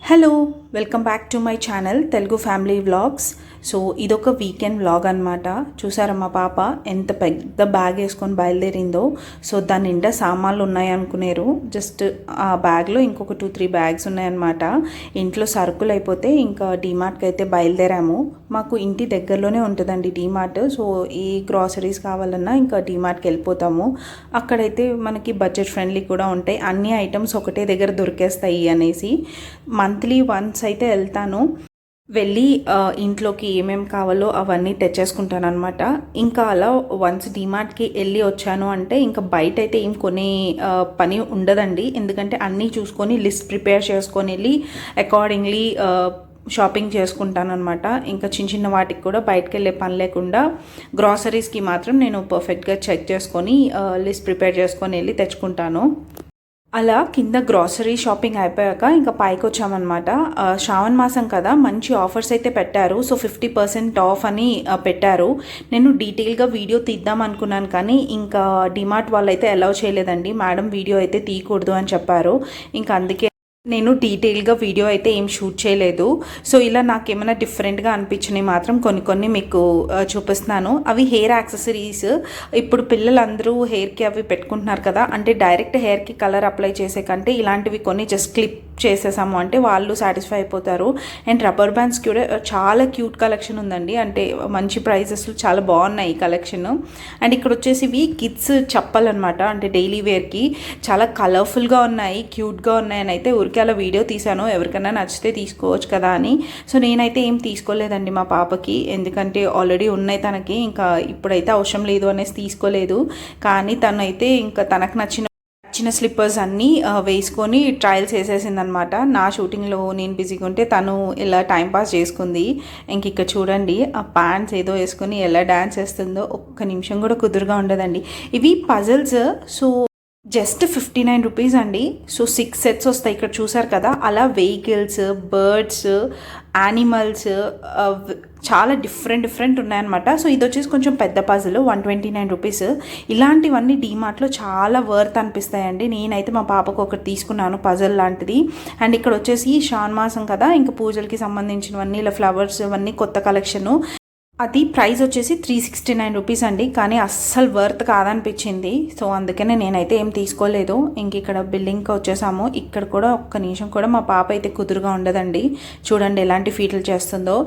Hello welcome back to my channel Telugu family vlogs. So ఇదొక weekend vlog అనమాట. చూసారా మా పాప ఎంత పెద్ద బ్యాగ్ వేసుకొని బయలుదేరిందో. సో దాని నిండా సామాన్లు ఉన్నాయనుకునేరు. జస్ట్ ఆ బ్యాగ్లో ఇంకొక 2-3 బ్యాగ్స్ ఉన్నాయన్నమాట. ఇంట్లో సరుకులు అయిపోతే ఇంకా డీమార్ట్కి అయితే బయలుదేరాము. మాకు ఇంటి దగ్గరలోనే ఉంటుందండి డీమార్ట్. సో ఏ గ్రాసరీస్ కావాలన్నా ఇంకా డీమార్ట్కి వెళ్ళిపోతాము. అక్కడైతే మనకి బడ్జెట్ ఫ్రెండ్లీ కూడా ఉంటాయి. అన్ని ఐటమ్స్ ఒకటే దగ్గర దొరికేస్తాయి అనేసి మంత్లీ వన్స్ అయితే వెళ్తాను. వెళ్ళి ఇంట్లోకి ఏమేమి కావాలో అవన్నీ తెచ్చేసుకుంటాను అనమాట. ఇంకా అలా వన్స్ డీమార్ట్కి వెళ్ళి వచ్చాను అంటే ఇంకా బయట అయితే ఏం కొనే పని ఉండదండి. ఎందుకంటే అన్నీ చూసుకొని లిస్ట్ ప్రిపేర్ చేసుకొని వెళ్ళి అకార్డింగ్లీ షాపింగ్ చేసుకుంటాను అనమాట. ఇంకా చిన్న చిన్న వాటికి కూడా బయటకు వెళ్ళే పని లేకుండా గ్రాసరీస్కి మాత్రం నేను పర్ఫెక్ట్గా చెక్ చేసుకొని లిస్ట్ ప్రిపేర్ చేసుకొని వెళ్ళి తెచ్చుకుంటాను. అలా కింద గ్రాసరీ షాపింగ్ అయిపోయాక ఇంకా పైకి వచ్చామన్నమాట. శ్రావణ మాసం కదా, మంచి ఆఫర్స్ అయితే పెట్టారు. సో 50% ఆఫ్ అని పెట్టారు. నేను డీటెయిల్గా వీడియో తీద్దాం అనుకున్నాను కానీ ఇంకా డిమార్ట్ వాళ్ళు అయితే అలౌ చేయలేదండి. మేడం వీడియో అయితే తీయకూడదు అని చెప్పారు. ఇంకా అందుకే నేను డీటెయిల్గా వీడియో అయితే ఏం షూట్ చేయలేదు. సో ఇలా నాకేమైనా డిఫరెంట్గా అనిపించినవి మాత్రం కొన్ని మీకు చూపిస్తున్నాను. అవి హెయిర్ యాక్సెసరీస్. ఇప్పుడు పిల్లలందరూ హెయిర్కి అవి పెట్టుకుంటున్నారు కదా, అంటే డైరెక్ట్ హెయిర్కి కలర్ అప్లై చేసే కంటే ఇలాంటివి కొన్ని జస్ట్ క్లిప్ చేసేసాము అంటే వాళ్ళు సాటిస్ఫై అయిపోతారు. అండ్ రబ్బర్ బ్యాండ్స్ కూడా చాలా క్యూట్ కలెక్షన్ ఉందండి. అంటే మంచి ప్రైజెస్లో చాలా బాగున్నాయి ఈ కలెక్షన్. అండ్ ఇక్కడ వచ్చేసి ఇవి కిడ్స్ చెప్పాలన్నమాట. అంటే డైలీ వేర్కి చాలా కలర్ఫుల్గా ఉన్నాయి, క్యూట్గా ఉన్నాయి అని అయితే ఊరికే అలా వీడియో తీసాను. ఎవరికైనా నచ్చితే తీసుకోవచ్చు కదా అని. సో నేనైతే ఏం తీసుకోలేదండి మా పాపకి, ఎందుకంటే ఆల్రెడీ ఉన్నాయి తనకి. ఇంకా ఇప్పుడైతే అవసరం లేదు అనేసి తీసుకోలేదు. కానీ తనైతే ఇంకా తనకు నచ్చిన స్లిప్పర్స్ అన్నీ వేసుకొని ట్రయల్స్ వేసేసిందనమాట. నా షూటింగ్లో నేను బిజీగా ఉంటే తను ఇలా టైంపాస్ చేసుకుంది. ఇంక ఇక్కడ చూడండి ఆ ప్యాంట్స్ ఏదో వేసుకొని ఎలా డ్యాన్స్ చేస్తుందో, ఒక్క నిమిషం కూడా కుదురుగా ఉండదండి. ఇవి పజిల్స్. సో జస్ట్ 59 రూపీస్ అండి. సో 6 సెట్స్ వస్తాయి. ఇక్కడ చూసారు కదా, అలా వెహికల్స్, బర్డ్స్, యానిమల్స్ చాలా డిఫరెంట్ ఉన్నాయన్నమాట. సో ఇది వచ్చేసి కొంచెం పెద్ద పజిల్, 129 రూపీస్. ఇలాంటివన్నీ డీమార్ట్లో చాలా వర్త్ అనిపిస్తాయండి. నేనైతే మా పాపకు ఒకటి తీసుకున్నాను పజిల్ లాంటిది. అండ్ ఇక్కడ వచ్చేసి శ్రావణ మాసం కదా, ఇంకా పూజలకి సంబంధించినవన్నీ ఇలా ఫ్లవర్స్ ఇవన్నీ కొత్త కలెక్షను. అది ప్రైస్ వచ్చేసి 369 రూపీస్ అండి. కానీ అస్సలు వర్త్ కాదనిపించింది. సో అందుకనే నేనైతే ఏం తీసుకోలేదు. ఇంక ఇక్కడ బిల్డింగ్కి వచ్చేసాము. ఇక్కడ కూడా ఒక్క నిమిషం కూడా మా పాప అయితే కుదురుగా ఉండదండి. చూడండి ఎలాంటి ఫీట్లు చేస్తుందో.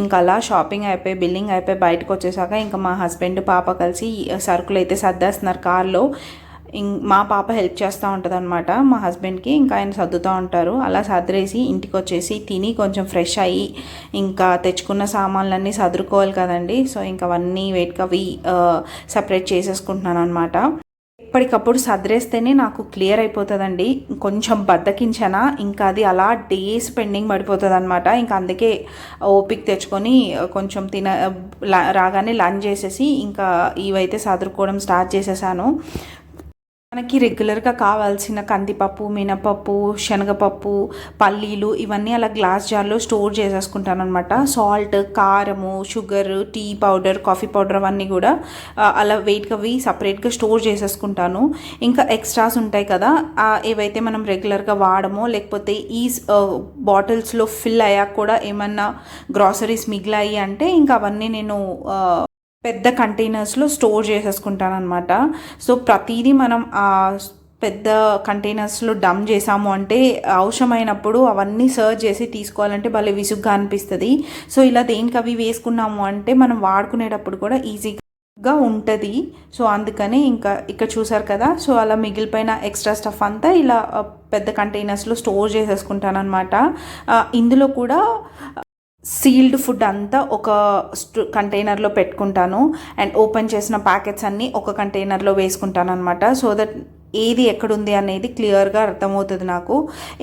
ఇంకా అలా షాపింగ్ అయిపోయి బిల్లింగ్ అయిపోయి బయటకు వచ్చేసాక ఇంకా మా హస్బెండ్ పాప కలిసి సరుకులు అయితే సర్దేస్తున్నారు కార్లో. మా పాప హెల్ప్ చేస్తూ ఉంటుంది అనమాట మా హస్బెండ్కి. ఇంకా ఆయన సర్దుతూ ఉంటారు. అలా సర్దేసి ఇంటికి వచ్చేసి తిని కొంచెం ఫ్రెష్ అయ్యి ఇంకా తెచ్చుకున్న సామాన్లన్నీ సదురుకోవాలి కదండి. సో ఇంకా అవన్నీ వెయిట్గా అవి సపరేట్ చేసేసుకుంటున్నాను అనమాట. ఎప్పటికప్పుడు సర్దేస్తేనే నాకు క్లియర్ అయిపోతుందండి. కొంచెం బద్దకించనా ఇంకా అది అలా డేస్ పెండింగ్ పడిపోతుంది అనమాట. ఇంకా అందుకే ఓపిక తెచ్చుకొని కొంచెం రాగానే లంచ్ చేసేసి ఇంకా ఇవైతే సదురుకోవడం స్టార్ట్ చేసేసాను. మనకి రెగ్యులర్గా కావాల్సిన కందిపప్పు, మినపప్పు, శనగపప్పు, పల్లీలు ఇవన్నీ అలా గ్లాస్ జార్లో స్టోర్ చేసేసుకుంటాను అనమాట. సాల్ట్, కారము, sugar, tea powder, coffee powder అవన్నీ కూడా అలా వెయిట్గా అవి సపరేట్గా స్టోర్ చేసేసుకుంటాను. ఇంకా ఎక్స్ట్రాస్ ఉంటాయి కదా, ఏవైతే మనం రెగ్యులర్గా వాడమో లేకపోతే ఈ బాటిల్స్లో ఫిల్ అయ్యాక కూడా ఏమన్నా గ్రాసరీస్ మిగిలాయి అంటే ఇంకా అవన్నీ నేను పెద్ద కంటైనర్స్లో స్టోర్ చేసేసుకుంటాను అనమాట. సో ప్రతిదీ మనం పెద్ద కంటైనర్స్లో డంప్ చేసాము అంటే అవసరమైనప్పుడు అవన్నీ సర్చ్ చేసి తీసుకోవాలంటే భలే విసుగ్గా అనిపిస్తుంది. సో ఇలా దేనికి అవి వేసుకున్నాము అంటే మనం వాడుకునేటప్పుడు కూడా ఈజీగా ఉంటుంది. సో అందుకని ఇంకా ఇక్కడ చూసారు కదా, సో అలా మిగిలిపోయిన ఎక్స్ట్రా స్టఫ్ అంతా ఇలా పెద్ద కంటైనర్స్లో స్టోర్ చేసేసుకుంటాను అనమాట. ఇందులో కూడా సీల్డ్ ఫుడ్ అంతా ఒక కంటైనర్లో పెట్టుకుంటాను. అండ్ ఓపెన్ చేసిన ప్యాకెట్స్ అన్నీ ఒక కంటైనర్లో వేసుకుంటాను అనమాట. సో దట్ ఏది ఎక్కడుంది అనేది క్లియర్గా అర్థమవుతుంది నాకు.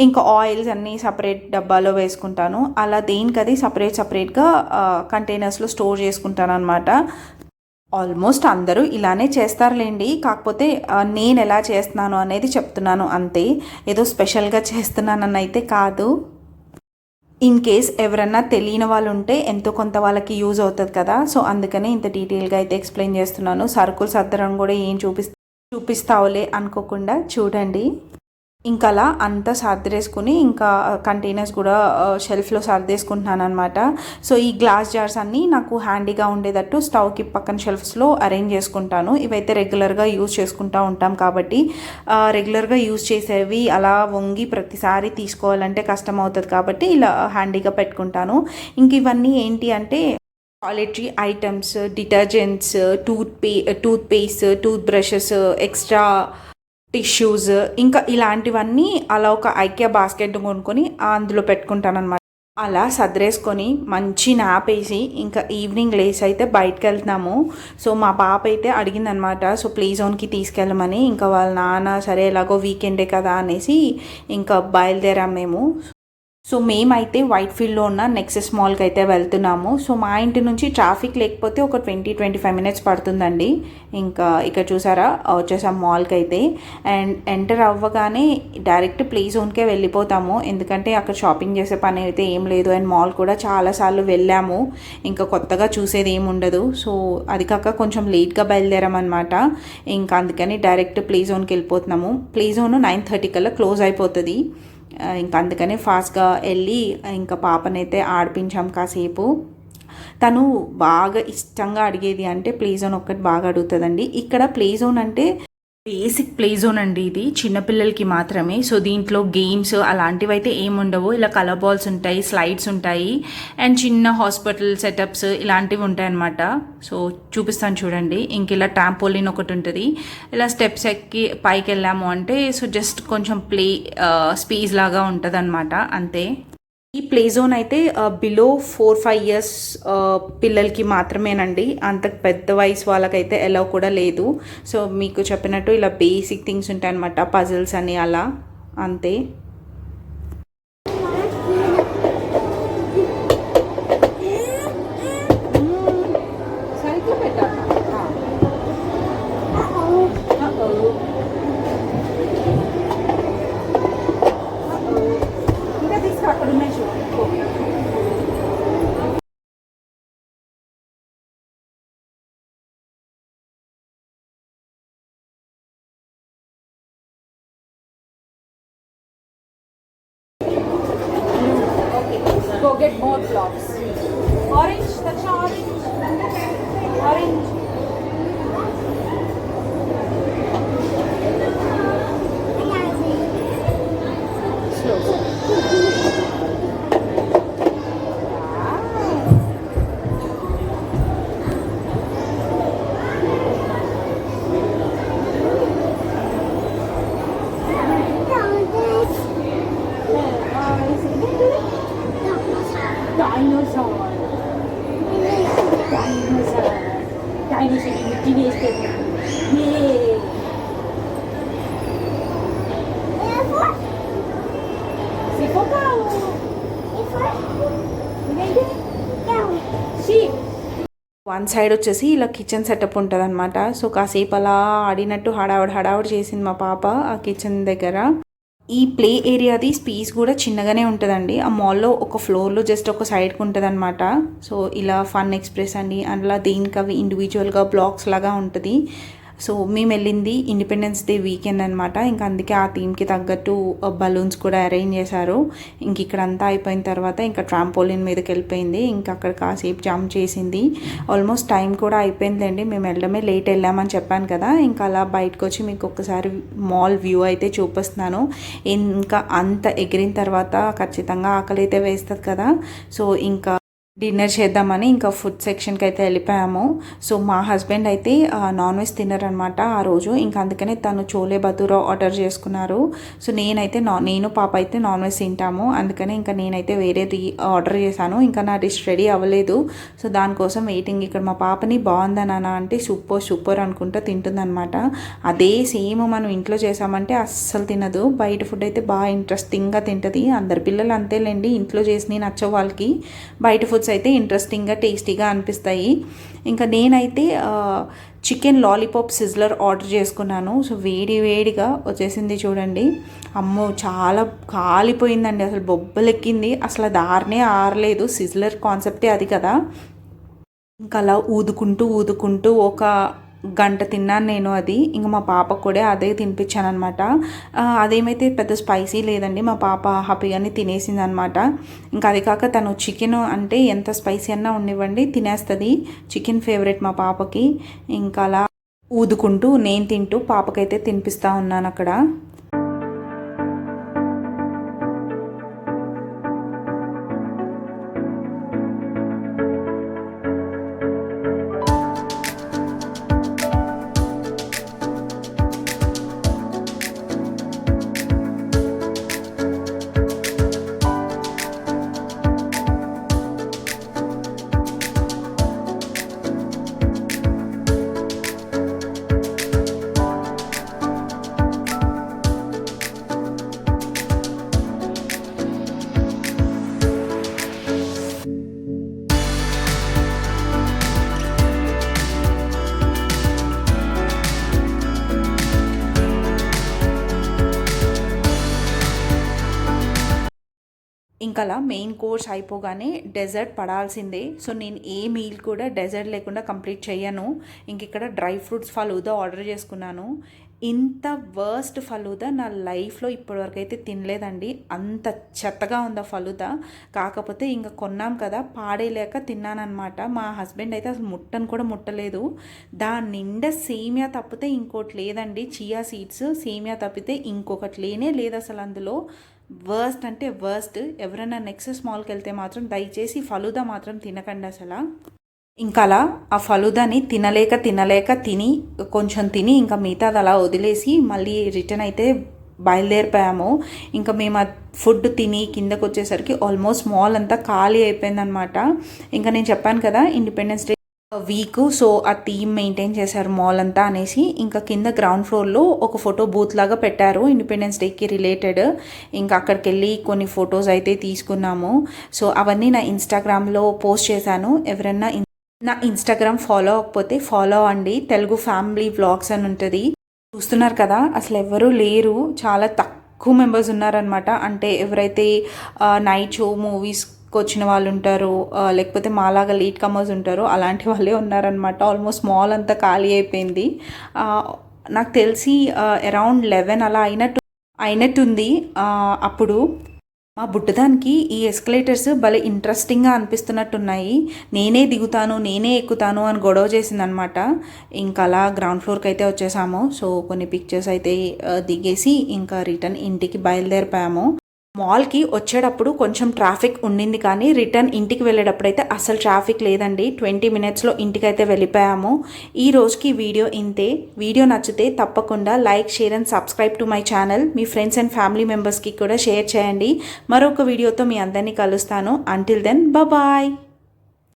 ఇంకా ఆయిల్స్ అన్నీ సపరేట్ డబ్బాలో వేసుకుంటాను. అలా దేనికది సపరేట్గా కంటైనర్స్లో స్టోర్ చేసుకుంటాను అనమాట. ఆల్మోస్ట్ అందరూ ఇలానే చేస్తారులేండి. కాకపోతే నేను ఎలా చేస్తున్నాను అనేది చెప్తున్నాను అంతే. ఏదో స్పెషల్గా చేస్తున్నానని అయితే కాదు. ఇన్ కేస్ ఎవరన్నా తెలియని వాళ్ళు ఉంటే ఎంతో కొంత వాళ్ళకి యూజ్ అవుతుంది కదా. సో అందుకనే ఇంత డీటెయిల్గా అయితే ఎక్స్ప్లెయిన్ చేస్తున్నాను. సరుకులు సర్దడం కూడా ఏం చూపిస్తావులే అనుకోకుండా చూడండి. ఇంకా అలా అంతా సర్దేసుకుని ఇంకా కంటైనర్స్ కూడా షెల్ఫ్లో సర్దేసుకుంటున్నాను అనమాట. సో ఈ గ్లాస్ జార్స్ అన్నీ నాకు హ్యాండీగా ఉండేటట్టు స్టవ్కి పక్కన షెల్ఫ్స్లో అరేంజ్ చేసుకుంటాను. ఇవైతే రెగ్యులర్గా యూజ్ చేసుకుంటూ ఉంటాం కాబట్టి రెగ్యులర్గా యూజ్ చేసేవి అలా వంగి ప్రతిసారి తీసుకోవాలంటే కష్టం అవుతుంది కాబట్టి ఇలా హ్యాండీగా పెట్టుకుంటాను. ఇంక ఇవన్నీ ఏంటి అంటే toiletry items, detergents, toothpaste, toothbrushes, extra tissues, ఇంకా ఇలాంటివన్నీ అలా ఒక ఐకియా బాస్కెట్ కొనుక్కొని అందులో పెట్టుకుంటానమాట. అలా సర్దేసుకొని మంచి నాపేసి ఇంకా ఈవినింగ్ లేస్ అయితే బయటకు వెళ్తున్నాము. సో మా పాప అయితే అడిగిందనమాట, సో ప్లే జోన్కి తీసుకెళ్ళమని. ఇంకా వాళ్ళ నాన్న సరే ఎలాగో వీకెండే కదా అనేసి ఇంకా బయలుదేరాం మేము. సో మేమైతే వైట్ ఫీల్డ్లో ఉన్న నెక్సెస్ మాల్కి అయితే వెళ్తున్నాము. సో మా ఇంటి నుంచి ట్రాఫిక్ లేకపోతే ఒక 20-25 మినిట్స్ పడుతుందండి. ఇంకా ఇక్కడ చూసారా వచ్చేసాం మాల్కి అయితే. అండ్ ఎంటర్ అవ్వగానే డైరెక్ట్ ప్లే జోన్కే వెళ్ళిపోతాము, ఎందుకంటే అక్కడ షాపింగ్ చేసే పని అయితే ఏం లేదు. అండ్ మాల్ కూడా చాలాసార్లు వెళ్ళాము, ఇంకా కొత్తగా చూసేది ఏమి ఉండదు. సో అది కాక కొంచెం లేట్గా బయలుదేరామన్నమాట. ఇంకా అందుకని డైరెక్ట్ ప్లే జోన్కి వెళ్ళిపోతున్నాము. ప్లే జోన్ 9:30 కల్లా క్లోజ్ అయిపోతుంది. ఇంకా అందుకనే ఫాస్ట్గా వెళ్ళి ఇంకా పాపనైతే ఆడిపించాం కాసేపు. తను బాగా ఇష్టంగా అడిగేది అంటే ప్లే జోన్ ఒక్కటి బాగా అడుగుతుందండి. ఇక్కడ ప్లే జోన్ అంటే బేసిక్ ప్లే జోన్ అండి, ఇది చిన్నపిల్లలకి మాత్రమే. సో దీంట్లో గేమ్స్ అలాంటివి అయితే ఏముండవు. ఇలా కలర్ బాల్స్ ఉంటాయి, స్లైడ్స్ ఉంటాయి, అండ్ చిన్న హాస్పిటల్ సెటప్స్ ఇలాంటివి ఉంటాయి అన్నమాట. సో చూపిస్తాను చూడండి. ఇంక ఇలా ట్రాంపోలిన్ ఒకటి ఉంటుంది. ఇలా స్టెప్స్ ఎక్కి పైకి వెళ్ళాము అంటే సో జస్ట్ కొంచెం ప్లే స్పేస్ లాగా ఉంటుంది అనమాట, అంతే. ఈ ప్లే జోన్ అయితే బిలో 4-5 ఇయర్స్ పిల్లలకి మాత్రమేనండి, అంత పెద్ద వయసు వాళ్ళకైతే ఎలా కూడా లేదు. సో మీకు చెప్పినట్టు ఇలా బేసిక్ థింగ్స్ ఉంటాయి అన్నమాట, పజిల్స్ అని అలా, అంతే. Go get more blocks. Orange, Daksha, orange. Orange. Slow. Dinosaur मिट्टी बेचते थे ये. వన్ సైడ్ వచ్చేసి ఇలా కిచెన్ సెటప్ ఉంటుంది అనమాట. సో కాసేపు అలా ఆడినట్టు హడావుడి చేసింది మా పాప ఆ కిచెన్ దగ్గర. ఈ ప్లే ఏరియాది స్పేస్ కూడా చిన్నగానే ఉంటుందండి. ఆ మాల్లో ఒక ఫ్లోర్లో జస్ట్ ఒక సైడ్కి ఉంటుంది అనమాట. సో ఇలా ఫన్ ఎక్స్ప్రెస్ అని అలా దీనికి అవి ఇండివిజువల్గా బ్లాక్స్ లాగా ఉంటుంది. సో మేము వెళ్ళింది ఇండిపెండెన్స్ డే వీకెండ్ అనమాట. ఇంకా అందుకే ఆ థీమ్కి తగ్గట్టు బలూన్స్ కూడా అరేంజ్ చేశారు. ఇంక ఇక్కడ అంతా అయిపోయిన తర్వాత ఇంకా ట్రాంపోలిన్ మీదకి వెళ్ళిపోయింది. ఇంకా అక్కడ కాసేపు జంప్ చేసింది. ఆల్మోస్ట్ టైం కూడా అయిపోయిందండి, మేము వెళ్ళడమే లేట్ వెళ్ళామని చెప్పాను కదా. ఇంకా అలా బయటకు వచ్చి మీకు ఒక్కసారి మాల్ వ్యూ అయితే చూపిస్తున్నాను. ఇంకా అంత ఎగిరిన తర్వాత ఖచ్చితంగా ఆకలి అయితే వేస్తుంది కదా. సో ఇంకా డిన్నర్ చేద్దామని ఇంకా ఫుడ్ సెక్షన్కి అయితే వెళ్ళిపోయాము. సో మా హస్బెండ్ అయితే నాన్ వెజ్ తినరనమాట ఆ రోజు. ఇంకా అందుకనే తను చోలే భటూరా ఆర్డర్ చేసుకున్నారు. సో నేను పాప అయితే నాన్ వెజ్ తింటాము, అందుకనే ఇంకా నేనైతే వేరేది ఆర్డర్ చేశాను. ఇంకా నా డిష్ రెడీ అవ్వలేదు, సో దానికోసం వెయిటింగ్. ఇక్కడ మా పాపని బాగుందా నాన్న అంటే సూపర్ అనుకుంటూ తింటుందనమాట. అదే సేమ్ మనం ఇంట్లో చేసామంటే అస్సలు తినదు. బయట ఫుడ్ అయితే బాగా ఇంట్రెస్టింగ్గా తింటుంది. అందరి పిల్లలు అంతేలేండి, ఇంట్లో చేసి నచ్చవు వాళ్ళకి. బయట ఫుడ్స్ అయితే ఇంట్రెస్టింగ్గా టేస్టీగా అనిపిస్తాయి. ఇంకా నేనైతే చికెన్ లాలీపాప్ సిజ్లర్ ఆర్డర్ చేసుకున్నాను. సో వేడిగా వచ్చేసింది చూడండి. అమ్మో చాలా కాలిపోయిందండి, అసలు బొబ్బలెక్కింది, అసలు దారినే ఆరలేదు. సిజ్లర్ కాన్సెప్టే అది కదా. ఇంకా అలా ఊదుకుంటూ ఒక గంట తిన్నాను నేను. అది ఇంకా మా పాపకు కూడా అదే తినిపించాను అనమాట. అదేమైతే పెద్ద స్పైసీ లేదండి, మా పాప హ్యాపీగానే తినేసింది అనమాట. ఇంకా అది కాక తను చికెన్ అంటే ఎంత స్పైసీ అన్నా ఉండివ్వండి తినేస్తుంది. చికెన్ ఫేవరెట్ మా పాపకి. ఇంకా అలా ఊదుకుంటూ నేను తింటూ పాపకైతే తినిపిస్తూ ఉన్నాను అక్కడ. ఇంకా అలా మెయిన్ కోర్స్ అయిపోగానే డెజర్ట్ పడాల్సిందే. సో నేను ఏ మీల్ కూడా డెజర్ట్ లేకుండా కంప్లీట్ చేయను. ఇంక ఇక్కడ డ్రై ఫ్రూట్స్ ఫలూదా ఆర్డర్ చేసుకున్నాను. ఇంత వర్స్ట్ ఫలూదా నా లైఫ్లో ఇప్పటివరకు అయితే తినలేదండి. అంత చెత్తగా ఉందా ఫలూదా. కాకపోతే ఇంకా కొన్నాం కదా, పాడేయలేక తిన్నానమాట. మా హస్బెండ్ అయితే అసలు ముట్టను కూడా ముట్టలేదు. దాని నిండా సేమియా తప్పితే ఇంకోటి లేదండి. చియా సీడ్స్ సేమియా తప్పితే ఇంకొకటి లేనే లేదు అసలు అందులో. వర్స్ట్ అంటే వర్స్ట్. ఎవరైనా నెక్స్ట్ మాల్కి వెళ్తే మాత్రం దయచేసి ఫలూదా మాత్రం తినకండి అసలు. ఇంకా అలా ఆ ఫలూదాని తినలేక కొంచెం తిని ఇంకా మిగతాది అలా వదిలేసి మళ్ళీ రిటర్న్ అయితే బయలుదేరిపోయాము. ఇంకా మేము ఆ ఫుడ్ తిని కిందకు వచ్చేసరికి ఆల్మోస్ట్ మాల్ అంతా ఖాళీ అయిపోయిందనమాట. ఇంకా నేను చెప్పాను కదా ఇండిపెండెన్స్ డే వీక్, సో ఆ టీమ్ మెయింటైన్ చేశారు మాల్ అంతా అనేసి. ఇంకా కింద గ్రౌండ్ ఫ్లోర్లో ఒక ఫోటో బూత్ లాగా పెట్టారు ఇండిపెండెన్స్ డేకి రిలేటెడ్. ఇంకా అక్కడికి వెళ్ళి కొన్ని ఫొటోస్ అయితే తీసుకున్నాము. సో అవన్నీ నా ఇన్స్టాగ్రామ్లో పోస్ట్ చేశాను. ఎవరన్నా నా ఇన్స్టాగ్రామ్ ఫాలో అవ్వకపోతే ఫాలో అండి. తెలుగు ఫ్యామిలీ వ్లాగ్స్ అని ఉంటుంది. చూస్తున్నారు కదా, అసలు ఎవరూ లేరు, చాలా తక్కువ మెంబర్స్ ఉన్నారనమాట. అంటే ఎవరైతే నైట్ షో మూవీస్ వచ్చిన వాళ్ళు ఉంటారు, లేకపోతే మాలాగా లేట్ కమర్స్ ఉంటారు, అలాంటి వాళ్ళే ఉన్నారనమాట. ఆల్మోస్ట్ మాల్ అంతా ఖాళీ అయిపోయింది. నాకు తెలిసి అరౌండ్ 11 అలా అయినట్టుంది. అప్పుడు మా బుట్టదానికి ఈ ఎస్కలేటర్స్ భలే ఇంట్రెస్టింగ్గా అనిపిస్తున్నట్టున్నాయి. నేనే దిగుతాను నేనే ఎక్కుతాను అని గొడవ చేసిందనమాట. ఇంకా అలా గ్రౌండ్ ఫ్లోర్కి అయితే వచ్చేసాము. సో కొన్ని పిక్చర్స్ అయితే దిగేసి ఇంకా రిటర్న్ ఇంటికి బయలుదేరిపోయాము. మాల్కి వచ్చేటప్పుడు కొంచెం ట్రాఫిక్ ఉండింది, కానీ రిటర్న్ ఇంటికి వెళ్ళేటప్పుడు అయితే అసలు ట్రాఫిక్ లేదండి. 20 minutesలో ఇంటికైతే వెళ్ళిపోయాము. ఈ రోజుకి వీడియో ఇంతే. వీడియో నచ్చితే తప్పకుండా like, share and subscribe to my channel. మీ ఫ్రెండ్స్ అండ్ ఫ్యామిలీ మెంబర్స్కి కూడా షేర్ చేయండి. మరొక వీడియోతో మీ అందరినీ కలుస్తాను. Until then bye.